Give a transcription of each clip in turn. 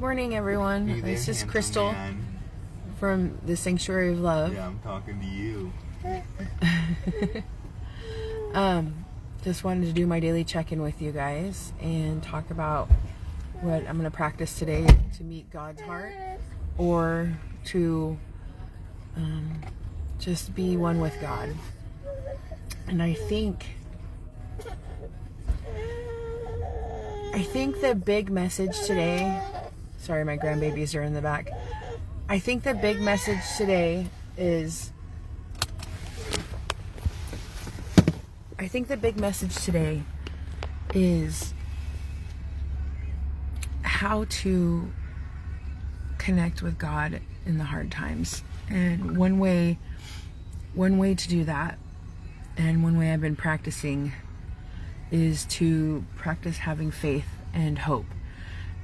Morning, everyone. Hey there, This is handsome Crystal man. from the Sanctuary of Love. Yeah, I'm talking to you. Just wanted to do my daily check-in with you guys and talk about what I'm going to practice today to meet God's heart, or to just be one with God. And I think the big message today, sorry, my grandbabies are in the back. I think the big message today is, how to connect with God in the hard times. And one way to do that, and one way I've been practicing, is to practice having faith and hope.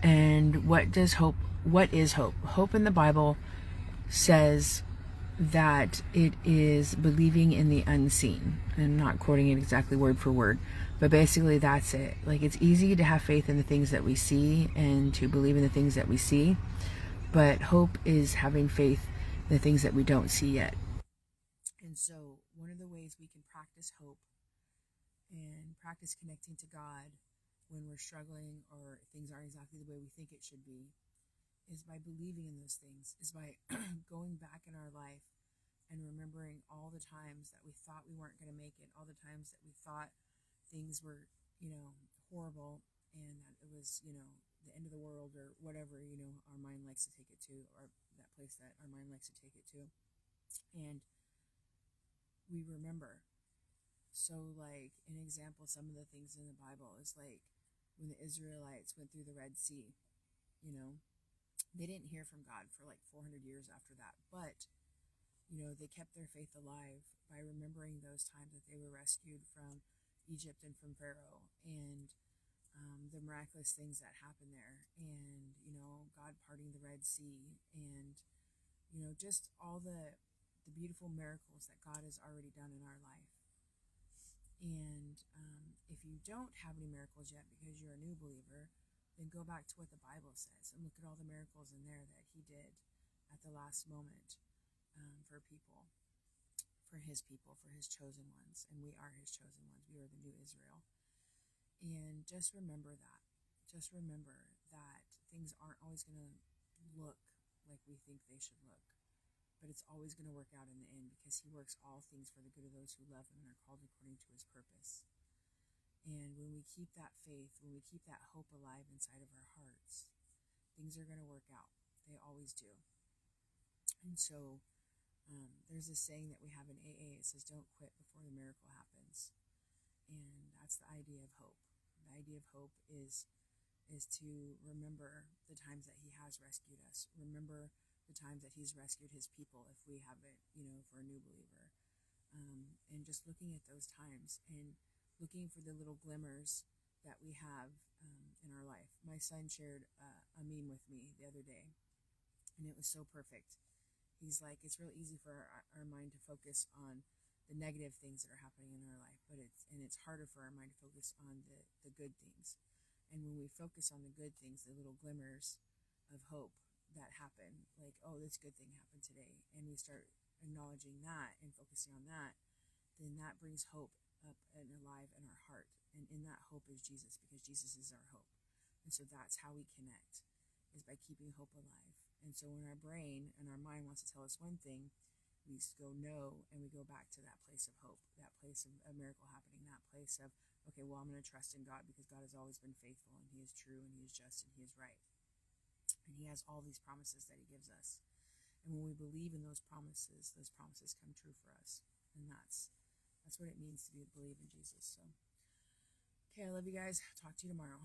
And what is hope? Hope in the Bible says that it is believing in the unseen. I'm not quoting it exactly word for word, but basically that's it. Like, it's easy to have faith in the things that we see and to believe in the things that we see, but hope is having faith in the things that we don't see yet. And so one of the ways we can practice hope and practice connecting to God when we're struggling or things aren't exactly the way we think it should be is by believing in those things, is by going back in our life and remembering all the times that we thought we weren't going to make it, all the times that we thought things were, horrible, and that it was, the end of the world or whatever, our mind likes to take it to, or that place that our mind likes to take it to. And we remember. So, like, an example, some of the things in the Bible is like when the Israelites went through the Red Sea, they didn't hear from God for like 400 years after that, but they kept their faith alive by remembering those times that they were rescued from Egypt and from Pharaoh, and the miraculous things that happened there, and God parting the Red Sea, and just all the beautiful miracles that God has already done in our life. And if you don't have any miracles yet because you're a new believer, then go back to what the Bible says and look at all the miracles in there that he did at the last moment, for people, for his chosen ones. And we are his chosen ones. We are the new Israel. And just remember that. Just remember that things aren't always going to look like we think they should look, but it's always going to work out in the end, because he works all things for the good of those who love him and are called according to his purpose. And when we keep that faith, when we keep that hope alive inside of our hearts, things are going to work out. They always do. And so there's this saying that we have in AA. It says, don't quit before the miracle happens. And that's the idea of hope. The idea of hope is to remember the times that he has rescued us. Remember the times that he's rescued his people, if we haven't, for a new believer. And just looking at those times and looking for the little glimmers that we have in our life. My son shared a meme with me the other day, and it was so perfect. He's like, it's real easy for our mind to focus on the negative things that are happening in our life, but it's harder for our mind to focus on the good things. And when we focus on the good things, the little glimmers of hope that happen, like, oh, this good thing happened today, and we start acknowledging that and focusing on that, then that brings hope up and alive in our heart. And in that hope is Jesus, because Jesus is our hope. And so that's how we connect, is by keeping hope alive. And so when our brain and our mind wants to tell us one thing, we go no, and we go back to that place of hope, that place of a miracle happening, that place of, okay, well, I'm going to trust in God because God has always been faithful, and he is true, and he is just, and he is right. And he has all these promises that he gives us. And when we believe in those promises come true for us. And that's what it means to believe in Jesus. So, okay, I love you guys. Talk to you tomorrow.